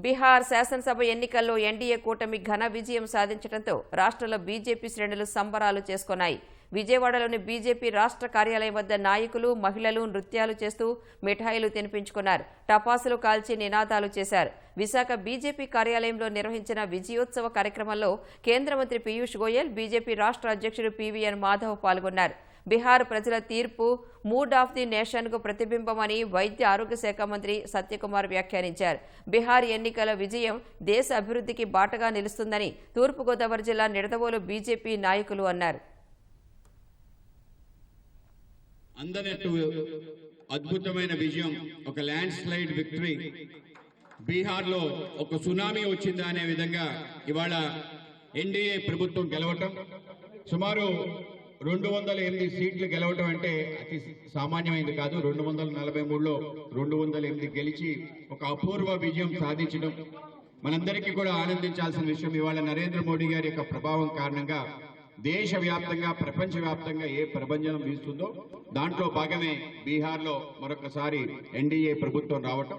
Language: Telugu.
బీహార్ శాసనసభ ఎన్నికల్లో ఎన్డీఏ కూటమి ఘన విజయం సాధించడంతో రాష్ట్రంలో బీజేపీ శ్రేణులు సంబరాలు చేసుకున్నాయి. విజయవాడలోని బీజేపీ రాష్ట్ర కార్యాలయం వద్ద నాయకులు, మహిళలు నృత్యాలు చేస్తూ మిఠాయిలు తినిపించుకున్నారు. టపాసులు కాల్చి నినాదాలు చేశారు. విశాఖ బీజేపీ కార్యాలయంలో నిర్వహించిన విజయోత్సవ కార్యక్రమంలో కేంద్ర మంత్రి పీయూష్ గోయల్, బీజేపీ రాష్ట్ర అధ్యక్షుడు పీవీఎన్ మాధవ్ పాల్గొన్నారు. బీహార్ ప్రజల తీర్పు మూడ్ ఆఫ్ ది నేషన్కు ప్రతిబింబమని వైద్య ఆరోగ్య శాఖ మంత్రి సత్యకుమార్ వ్యాఖ్యానించారు. బీహార్ ఎన్నికల విజయం దేశ అభివృద్ధికి బాటగా నిలుస్తుందని తూర్పుగోదావరి జిల్లా నిడదవోలు బీజేపీ నాయకులు అన్నారు. అందనట్టు అద్భుతమైన విజయం, ఒక ల్యాండ్ స్లైడ్ విక్టరీ. బీహార్లో ఒక సునామీ వచ్చిందా అనే విధంగా ఇవాళ ఎన్డీఏ ప్రభుత్వం గెలవటం, సుమారు 208 సీట్లు గెలవటం అంటే అతి సామాన్యమైనది కాదు. 243లో 208 గెలిచి ఒక అపూర్వ విజయం సాధించడం మనందరికీ కూడా ఆనందించాల్సిన విషయం. ఇవాళ నరేంద్ర మోడీ గారి యొక్క ప్రభావం కారణంగా దేశవ్యాప్తంగా, ప్రపంచవ్యాప్తంగా ఏ ప్రభంజనం వీస్తుందో దాంట్లో భాగమే బీహార్లో మరొకసారి ఎన్డీఏ ప్రభుత్వం రావటం.